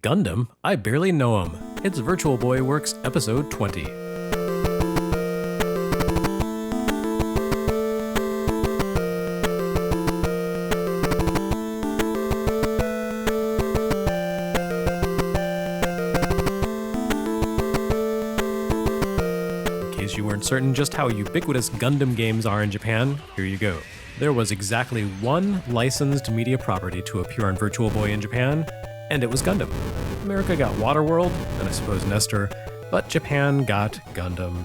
Gundam? I barely know him. It's Virtual Boy Works episode 20. In case you weren't certain just how ubiquitous Gundam games are in Japan, here you go. There was exactly one licensed media property to appear on Virtual Boy in Japan, and it was Gundam. America got WATERWORLD, and I suppose Nestor, but Japan got Gundam.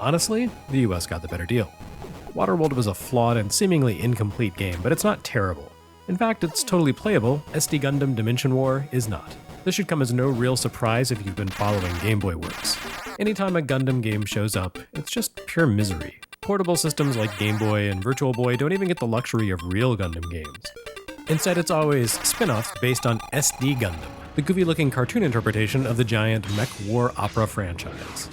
Honestly, the US got the better deal. WATERWORLD was a flawed and seemingly incomplete game, but it's not terrible. In fact, it's totally playable. SD Gundam Dimension War is not. This should come as no real surprise if you've been following Game Boy Works. Anytime a Gundam game shows up, it's just pure misery. Portable systems like Game Boy and Virtual Boy don't even get the luxury of real Gundam games. Instead, it's always spin-offs based on SD Gundam, the goofy-looking cartoon interpretation of the giant mech war opera franchise.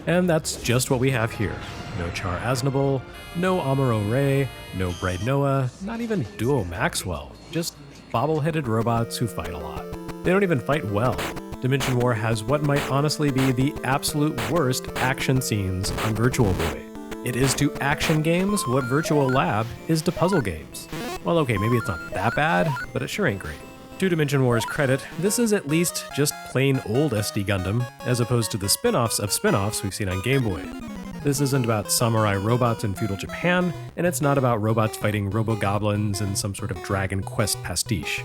And that's just what we have here. No Char Aznable, no Amuro Ray, no Bright Noah, not even Duo Maxwell, just bobble-headed robots who fight a lot. They don't even fight well. Dimension War has what might honestly be the absolute worst action scenes on Virtual Boy. It is to action games what Virtual Lab is to puzzle games. Well, okay, maybe it's not that bad, but it sure ain't great. To Dimension War's credit, this is at least just plain old SD Gundam, as opposed to the spin-offs of spin-offs we've seen on Game Boy. This isn't about samurai robots in feudal Japan, and it's not about robots fighting robo-goblins in some sort of Dragon Quest pastiche.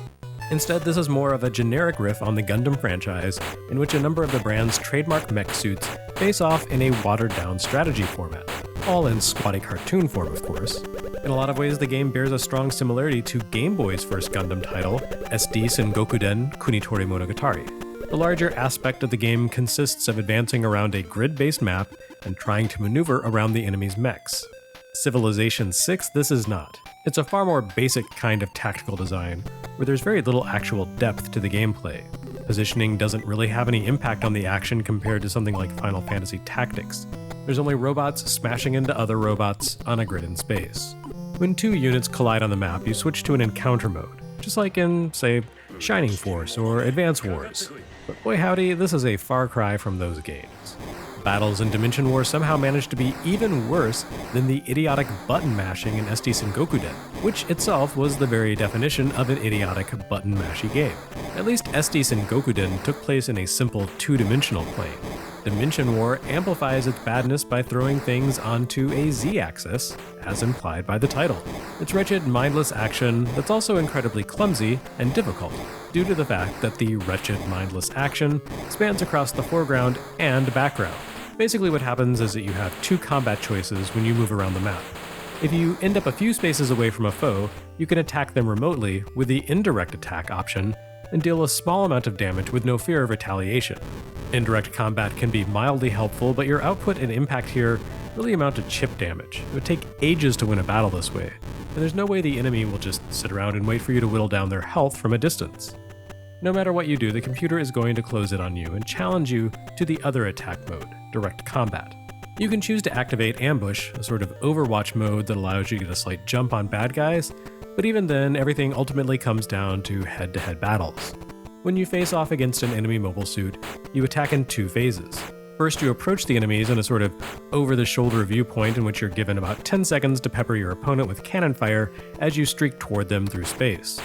Instead, this is more of a generic riff on the Gundam franchise, in which a number of the brand's trademark mech suits face off in a watered-down strategy format. All in squatty cartoon form, of course. In a lot of ways, the game bears a strong similarity to Game Boy's first Gundam title, SD SENGOKUDEN KUNITORI MONOGATARI. The larger aspect of the game consists of advancing around a grid-based map and trying to maneuver around the enemy's mechs. Civilization 6, this is not. It's a far more basic kind of tactical design, where there's very little actual depth to the gameplay. Positioning doesn't really have any impact on the action compared to something like Final Fantasy Tactics. There's only robots smashing into other robots on a grid in space. When two units collide on the map, you switch to an encounter mode, just like in, say, Shining Force or Advance Wars. But boy howdy, this is a far cry from those games. Battles in Dimension War somehow managed to be even worse than the idiotic button mashing in SD SENGOKUDEN, which itself was the very definition of an idiotic button mashy game. At least SD SENGOKUDEN took place in a simple two-dimensional plane. Dimension War amplifies its badness by throwing things onto a z-axis, as implied by the title. It's wretched, mindless action that's also incredibly clumsy and difficult, due to the fact that the wretched, mindless action spans across the foreground and background. Basically what happens is that you have two combat choices when you move around the map. If you end up a few spaces away from a foe, you can attack them remotely with the indirect attack option and deal a small amount of damage with no fear of retaliation. Indirect combat can be mildly helpful, but your output and impact here really amount to chip damage. It would take ages to win a battle this way, and there's no way the enemy will just sit around and wait for you to whittle down their health from a distance. No matter what you do, the computer is going to close in on you and challenge you to the other attack mode, direct combat. You can choose to activate Ambush, a sort of Overwatch mode that allows you to get a slight jump on bad guys, but even then, everything ultimately comes down to head-to-head battles. When you face off against an enemy mobile suit, you attack in two phases. First, you approach the enemies in a sort of over-the-shoulder viewpoint in which you're given about 10 seconds to pepper your opponent with cannon fire as you streak toward them through space.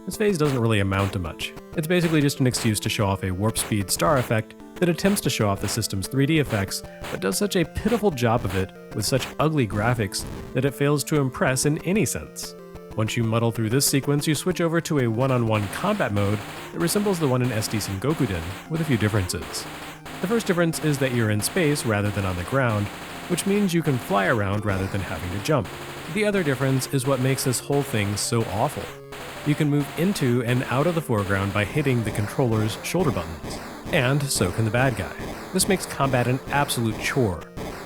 This phase doesn't really amount to much. It's basically just an excuse to show off a warp speed star effect that attempts to show off the system's 3D effects, but does such a pitiful job of it with such ugly graphics that it fails to impress in any sense. Once you muddle through this sequence, you switch over to a one-on-one combat mode that resembles the one in SD SENGOKUDEN, with a few differences. The first difference is that you're in space rather than on the ground, which means you can fly around rather than having to jump. The other difference is what makes this whole thing so awful. You can move into and out of the foreground by hitting the controller's shoulder buttons, and so can the bad guy. This makes combat an absolute chore.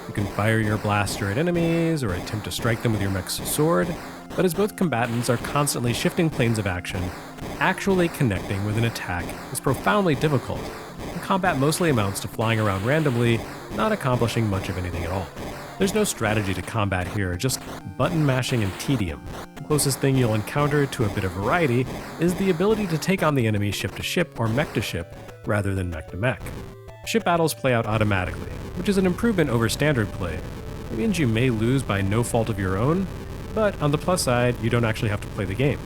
You can fire your blaster at enemies or attempt to strike them with your mech's sword, but as both combatants are constantly shifting planes of action, actually connecting with an attack is profoundly difficult, and combat mostly amounts to flying around randomly, not accomplishing much of anything at all. There's no strategy to combat here, just button mashing and tedium. Closest thing you'll encounter to a bit of variety is the ability to take on the enemy ship to ship or mech to ship rather than mech to mech. Ship battles play out automatically, which is an improvement over standard play. It means you may lose by no fault of your own, but on the plus side, you don't actually have to play the game.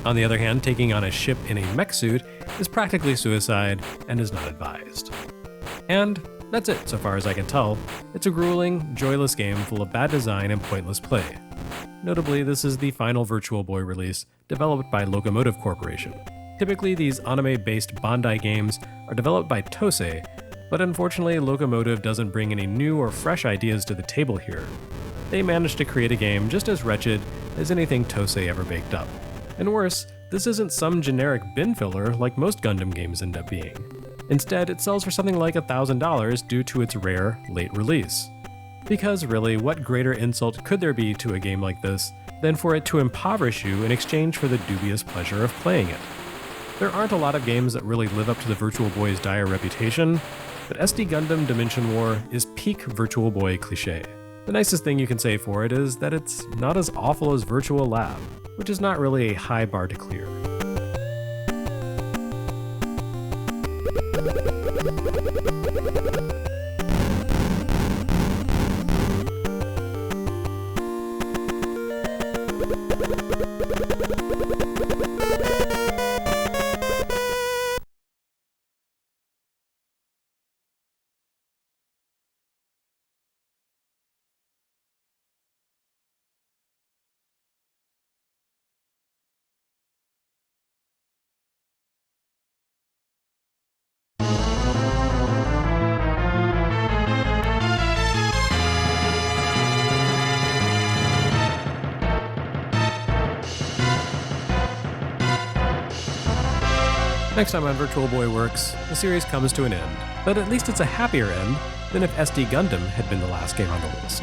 On the other hand, taking on a ship in a mech suit is practically suicide and is not advised. And that's it, so far as I can tell. It's a grueling, joyless game full of bad design and pointless play. Notably, this is the final Virtual Boy release, developed by Locomotive Corporation. Typically, these anime-based Bandai games are developed by Tosei, but unfortunately, Locomotive doesn't bring any new or fresh ideas to the table here. They managed to create a game just as wretched as anything Tosei ever baked up. And worse, this isn't some generic bin filler like most Gundam games end up being. Instead, it sells for something like $1,000 due to its rare, late release. Because really, what greater insult could there be to a game like this than for it to impoverish you in exchange for the dubious pleasure of playing it? There aren't a lot of games that really live up to the Virtual Boy's dire reputation, but SD Gundam Dimension War is peak Virtual Boy cliché. The nicest thing you can say for it is that it's not as awful as Virtual Lab, which is not really a high bar to clear. Next time on Virtual Boy Works, the series comes to an end, but at least it's a happier end than if SD Gundam had been the last game on the list.